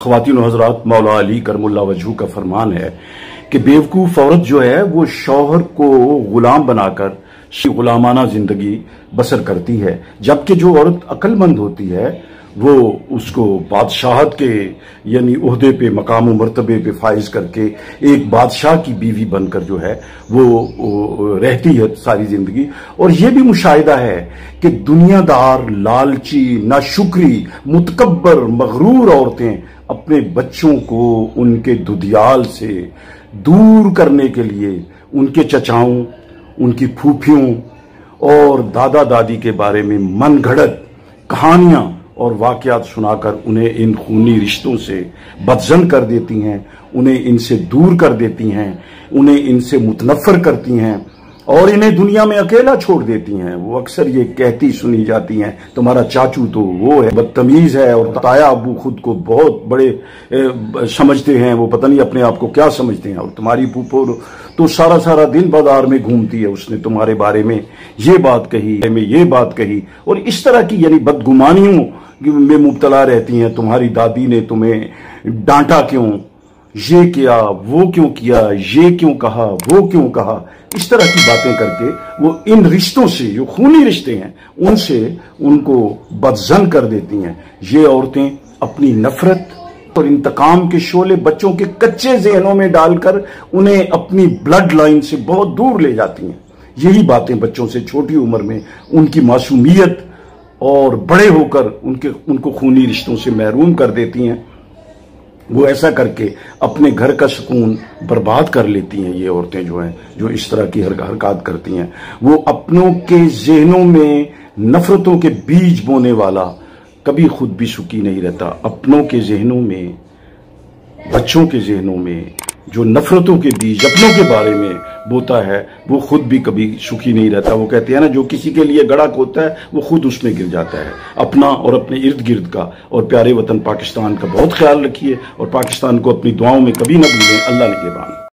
خواتین و حضرات، مولا علی کرم اللہ وجہہ کا فرمان ہے کہ بیوقوف عورت جو ہے وہ شوہر کو غلام بنا کر غلامانہ زندگی بسر کرتی ہے، جبکہ جو عورت عقل مند ہوتی ہے وہ اس کو بادشاہت کے یعنی عہدے پہ، مقام و مرتبے پہ فائز کر کے ایک بادشاہ کی بیوی بن کر جو ہے وہ رہتی ہے ساری زندگی۔ اور یہ بھی مشاہدہ ہے کہ دنیا دار، لالچی، ناشکری، متکبر، مغرور عورتیں اپنے بچوں کو ان کے ددیال سے دور کرنے کے لیے ان کے چچاؤں، ان کی پھوپھیوں اور دادا دادی کے بارے میں من گھڑت کہانیاں اور واقعات سنا کر انہیں ان خونی رشتوں سے بدظن کر دیتی ہیں، انہیں ان سے دور کر دیتی ہیں، انہیں ان سے متنفر کرتی ہیں اور انہیں دنیا میں اکیلا چھوڑ دیتی ہیں۔ وہ اکثر یہ کہتی سنی جاتی ہیں، تمہارا چاچو تو وہ ہے، بدتمیز ہے، اور تایا ابو خود کو بہت بڑے سمجھتے ہیں، وہ پتہ نہیں اپنے آپ کو کیا سمجھتے ہیں، اور تمہاری پھوپھو تو سارا دن بازار میں گھومتی ہے، اس نے تمہارے بارے میں یہ بات کہی، میں یہ بات کہی، اور اس طرح کی یعنی بدگمانیوں میں مبتلا رہتی ہیں۔ تمہاری دادی نے تمہیں ڈانٹا کیوں، یہ کیا، وہ کیوں کیا، یہ کیوں کہا، وہ کیوں کہا، اس طرح کی باتیں کر کے وہ ان رشتوں سے جو خونی رشتے ہیں ان سے ان کو بدظن کر دیتی ہیں۔ یہ عورتیں اپنی نفرت اور انتقام کے شعلے بچوں کے کچے ذہنوں میں ڈال کر انہیں اپنی بلڈ لائن سے بہت دور لے جاتی ہیں۔ یہی باتیں بچوں سے چھوٹی عمر میں ان کی معصومیت اور بڑے ہو کر ان کو خونی رشتوں سے محروم کر دیتی ہیں۔ وہ ایسا کر کے اپنے گھر کا سکون برباد کر لیتی ہیں۔ یہ عورتیں جو ہیں جو اس طرح کی حرکات کرتی ہیں، وہ اپنوں کے ذہنوں میں نفرتوں کے بیج بونے والا کبھی خود بھی سکھی نہیں رہتا۔ اپنوں کے ذہنوں میں، بچوں کے ذہنوں میں جو نفرتوں کے بیج اپنوں کے بارے میں بوتا ہے وہ خود بھی کبھی سکھی نہیں رہتا۔ وہ کہتے ہیں نا، جو کسی کے لیے گڑھا کھودتا ہے وہ خود اس میں گر جاتا ہے۔ اپنا اور اپنے ارد گرد کا اور پیارے وطن پاکستان کا بہت خیال رکھیے، اور پاکستان کو اپنی دعاؤں میں کبھی نہ بھولیں۔ اللہ نگہبان۔